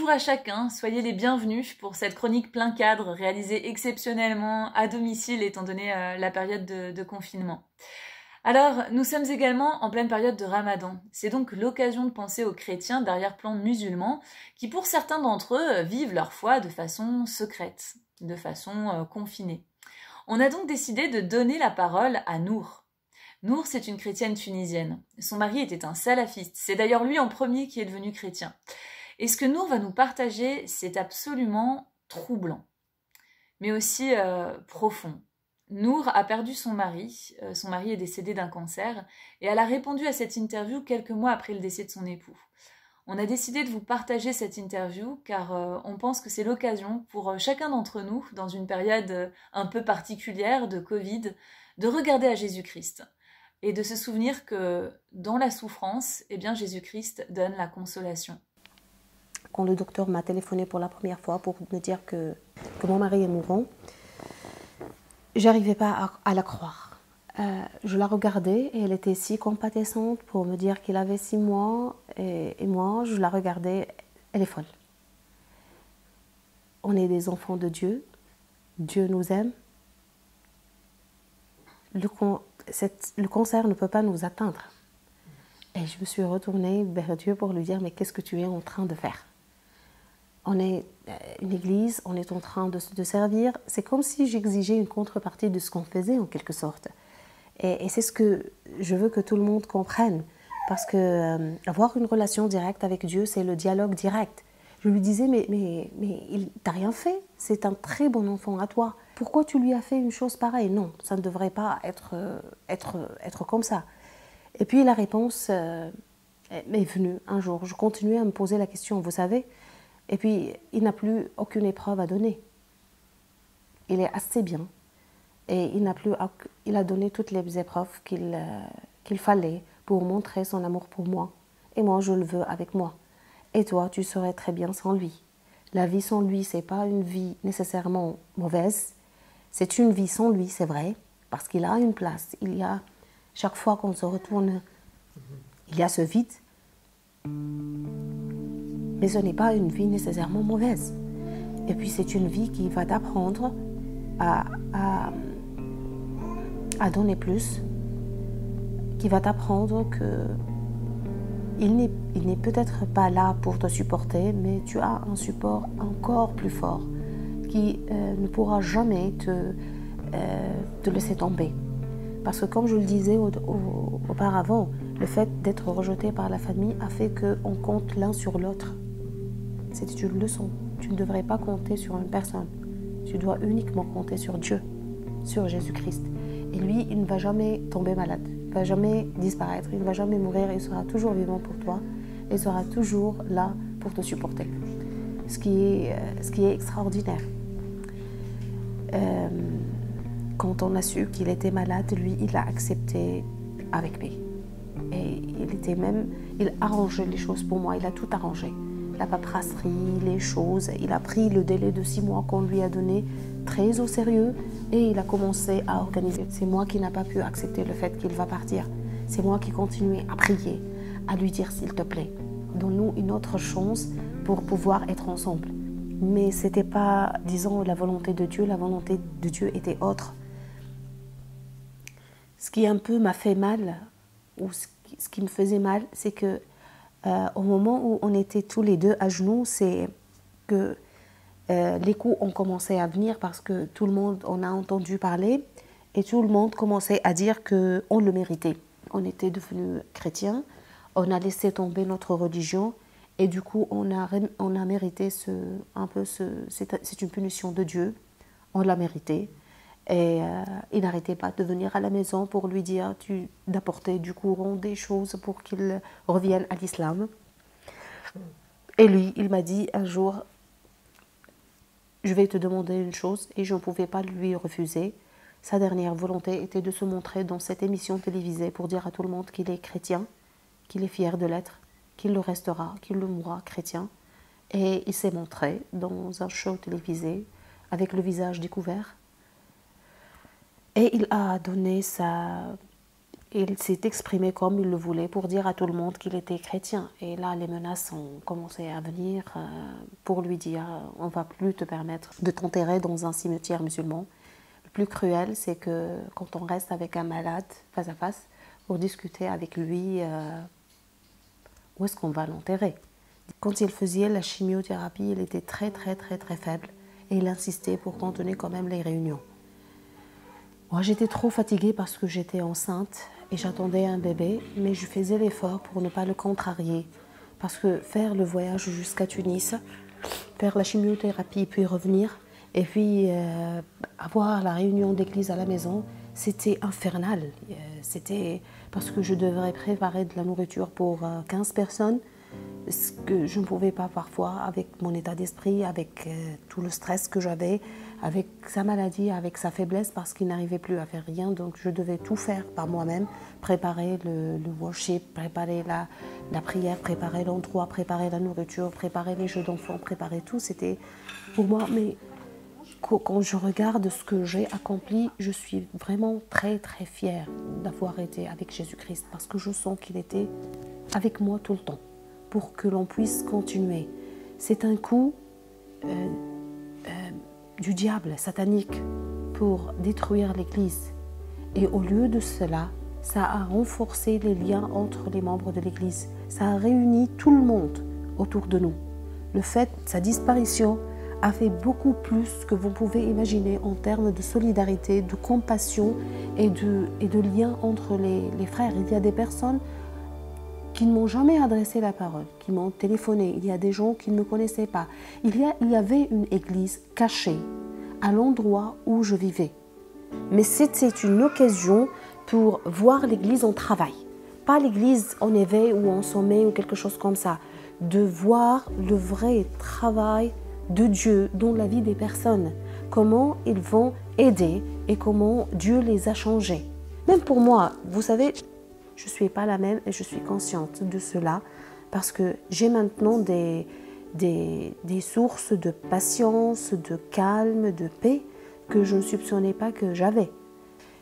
Bonjour à chacun, soyez les bienvenus pour cette chronique plein cadre réalisée exceptionnellement à domicile étant donné la période de confinement. Alors, nous sommes également en pleine période de Ramadan. C'est donc l'occasion de penser aux chrétiens d'arrière-plan musulmans qui, pour certains d'entre eux, vivent leur foi de façon secrète, de façon confinée. On a donc décidé de donner la parole à Nour. Nour, c'est une chrétienne tunisienne. Son mari était un salafiste. C'est d'ailleurs lui en premier qui est devenu chrétien. Et ce que Nour va nous partager, c'est absolument troublant, mais aussi profond. Nour a perdu son mari est décédé d'un cancer, et elle a répondu à cette interview quelques mois après le décès de son époux. On a décidé de vous partager cette interview car on pense que c'est l'occasion pour chacun d'entre nous, dans une période un peu particulière de Covid, de regarder à Jésus-Christ et de se souvenir que dans la souffrance, eh bien Jésus-Christ donne la consolation. Quand le docteur m'a téléphoné pour la première fois pour me dire que mon mari est mourant, j'arrivais pas à la croire. Je la regardais et elle était si compatissante pour me dire qu'il avait 6 mois et moi, je la regardais, elle est folle. On est des enfants de Dieu, Dieu nous aime. Le cancer ne peut pas nous atteindre. Et je me suis retournée vers Dieu pour lui dire, mais qu'est-ce que tu es en train de faire ? On est une église, on est en train de servir. C'est comme si j'exigeais une contrepartie de ce qu'on faisait en quelque sorte. Et c'est ce que je veux que tout le monde comprenne. Parce que avoir une relation directe avec Dieu, c'est le dialogue direct. Je lui disais, mais il t'a rien fait. C'est un très bon enfant à toi. Pourquoi tu lui as fait une chose pareille? Non, ça ne devrait pas être comme ça. Et puis la réponse est venue un jour. Je continuais à me poser la question, vous savez. Et puis, il n'a plus aucune épreuve à donner. Il est assez bien. Et il a donné toutes les épreuves qu'il fallait pour montrer son amour pour moi. Et moi, je le veux avec moi. Et toi, tu serais très bien sans lui. La vie sans lui, ce n'est pas une vie nécessairement mauvaise. C'est une vie sans lui, c'est vrai, parce qu'il a une place. Chaque fois qu'on se retourne, il y a ce vide. Mais ce n'est pas une vie nécessairement mauvaise. Et puis c'est une vie qui va t'apprendre à donner plus, qui va t'apprendre qu'il n'est peut-être pas là pour te supporter, mais tu as un support encore plus fort qui ne pourra jamais te laisser tomber. Parce que comme je le disais auparavant, le fait d'être rejeté par la famille a fait qu'on compte l'un sur l'autre. C'est une leçon. Tu ne devrais pas compter sur une personne. Tu dois uniquement compter sur Dieu, sur Jésus-Christ. Et lui, il ne va jamais tomber malade, il ne va jamais disparaître, il ne va jamais mourir, il sera toujours vivant pour toi, il sera toujours là pour te supporter. Ce qui est extraordinaire. Quand on a su qu'il était malade, lui, il l'a accepté avec paix. Et il arrangeait les choses pour moi, il a tout arrangé. La paperasserie, les choses, il a pris le délai de 6 mois qu'on lui a donné très au sérieux et il a commencé à organiser. C'est moi qui n'ai pas pu accepter le fait qu'il va partir. C'est moi qui continuais à prier, à lui dire s'il te plaît, donne-nous une autre chance pour pouvoir être ensemble. Mais ce n'était pas, disons, la volonté de Dieu était autre. Ce qui un peu m'a fait mal, ou ce qui me faisait mal, c'est que au moment où on était tous les deux à genoux, c'est que les coups ont commencé à venir parce que tout le monde en a entendu parler et tout le monde commençait à dire qu'on le méritait. On était devenus chrétiens, on a laissé tomber notre religion et du coup on a mérité c'est une punition de Dieu, on l'a mérité. Et il n'arrêtait pas de venir à la maison pour lui dire d'apporter du courant, des choses pour qu'il revienne à l'islam. Et lui, il m'a dit un jour, je vais te demander une chose et je ne pouvais pas lui refuser. Sa dernière volonté était de se montrer dans cette émission télévisée pour dire à tout le monde qu'il est chrétien, qu'il est fier de l'être, qu'il le restera, qu'il le mourra chrétien. Et il s'est montré dans un show télévisé avec le visage découvert. Et il a donné il s'est exprimé comme il le voulait pour dire à tout le monde qu'il était chrétien. Et là, les menaces ont commencé à venir pour lui dire « on ne va plus te permettre de t'enterrer dans un cimetière musulman ». Le plus cruel, c'est que quand on reste avec un malade face à face, pour discuter avec lui où est-ce qu'on va l'enterrer. Quand il faisait la chimiothérapie, il était très faible et il insistait pour continuer quand même les réunions. Moi, j'étais trop fatiguée parce que j'étais enceinte et j'attendais un bébé, mais je faisais l'effort pour ne pas le contrarier. Parce que faire le voyage jusqu'à Tunis, faire la chimiothérapie, puis revenir, et puis avoir la réunion d'église à la maison, c'était infernal. C'était parce que je devrais préparer de la nourriture pour 15 personnes, ce que je ne pouvais pas parfois avec mon état d'esprit, avec tout le stress que j'avais, avec sa maladie, avec sa faiblesse, parce qu'il n'arrivait plus à faire rien. Donc je devais tout faire par moi-même, préparer le worship, préparer la prière, préparer l'endroit, préparer la nourriture, préparer les jeux d'enfants, préparer tout. C'était pour moi, mais quand je regarde ce que j'ai accompli, je suis vraiment très fière d'avoir été avec Jésus-Christ, parce que je sens qu'il était avec moi tout le temps, pour que l'on puisse continuer. C'est un coup du diable satanique pour détruire l'Église. Et au lieu de cela, ça a renforcé les liens entre les membres de l'Église. Ça a réuni tout le monde autour de nous. Le fait, sa disparition a fait beaucoup plus que vous pouvez imaginer en termes de solidarité, de compassion et de lien entre les frères. Il y a des personnes qui ne m'ont jamais adressé la parole, qui m'ont téléphoné. Il y a des gens qui ne me connaissaient pas. Il y avait une église cachée à l'endroit où je vivais. Mais c'était une occasion pour voir l'église en travail. Pas l'église en éveil ou en sommeil ou quelque chose comme ça. De voir le vrai travail de Dieu dans la vie des personnes. Comment ils vont aider et comment Dieu les a changés. Même pour moi, vous savez, je ne suis pas la même et je suis consciente de cela parce que j'ai maintenant des sources de patience, de calme, de paix que je ne soupçonnais pas que j'avais.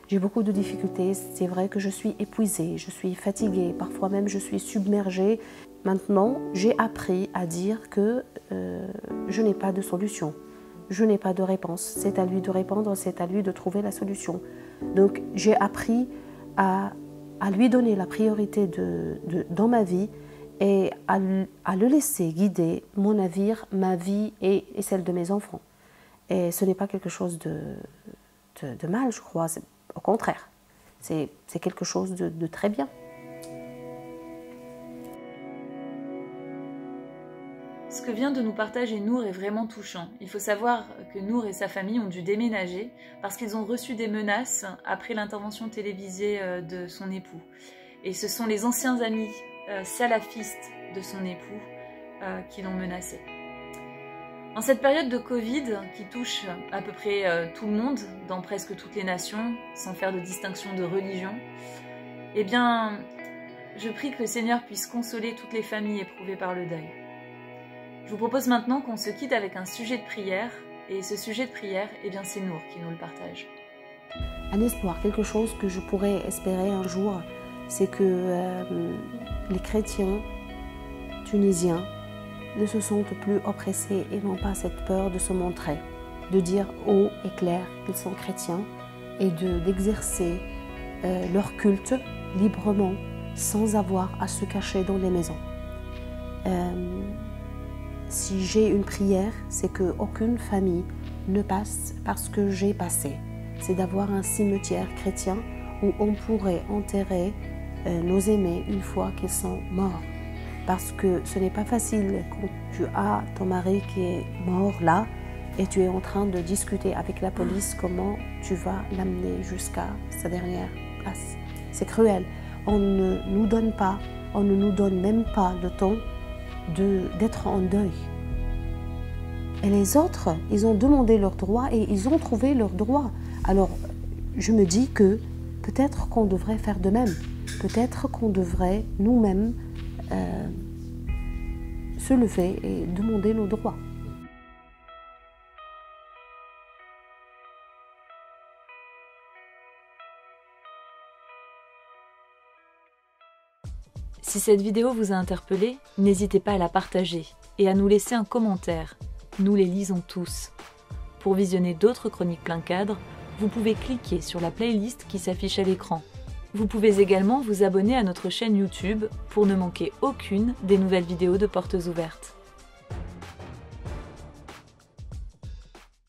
J'ai beaucoup de difficultés, c'est vrai que je suis épuisée, je suis fatiguée, parfois même je suis submergée. Maintenant, j'ai appris à dire que je n'ai pas de solution, je n'ai pas de réponse. C'est à lui de répondre, c'est à lui de trouver la solution. Donc j'ai appris à lui donner la priorité dans ma vie et à le laisser guider mon navire, ma vie et celle de mes enfants. Et ce n'est pas quelque chose de mal, je crois. Au contraire, c'est quelque chose de très bien. Ce que vient de nous partager Nour est vraiment touchant. Il faut savoir que Nour et sa famille ont dû déménager parce qu'ils ont reçu des menaces après l'intervention télévisée de son époux. Et ce sont les anciens amis salafistes de son époux qui l'ont menacé. En cette période de Covid qui touche à peu près tout le monde, dans presque toutes les nations, sans faire de distinction de religion, eh bien, je prie que le Seigneur puisse consoler toutes les familles éprouvées par le deuil. Je vous propose maintenant qu'on se quitte avec un sujet de prière, et ce sujet de prière, eh bien, c'est Nour qui nous le partage. Un espoir, quelque chose que je pourrais espérer un jour, c'est que les chrétiens tunisiens ne se sentent plus oppressés et n'ont pas cette peur de se montrer, de dire haut et clair qu'ils sont chrétiens et d'exercer leur culte librement sans avoir à se cacher dans les maisons. Si j'ai une prière, c'est qu'aucune famille ne passe par ce que j'ai passé. C'est d'avoir un cimetière chrétien où on pourrait enterrer nos aimés une fois qu'ils sont morts. Parce que ce n'est pas facile quand tu as ton mari qui est mort là et tu es en train de discuter avec la police comment tu vas l'amener jusqu'à sa dernière place. C'est cruel. On ne nous donne pas, on ne nous donne même pas le temps d'être en deuil. Et les autres, ils ont demandé leurs droits et ils ont trouvé leurs droits. Alors, je me dis que peut-être qu'on devrait faire de même. Peut-être qu'on devrait nous-mêmes se lever et demander nos droits. Si cette vidéo vous a interpellé, n'hésitez pas à la partager et à nous laisser un commentaire. Nous les lisons tous. Pour visionner d'autres chroniques plein cadre, vous pouvez cliquer sur la playlist qui s'affiche à l'écran. Vous pouvez également vous abonner à notre chaîne YouTube pour ne manquer aucune des nouvelles vidéos de Portes Ouvertes.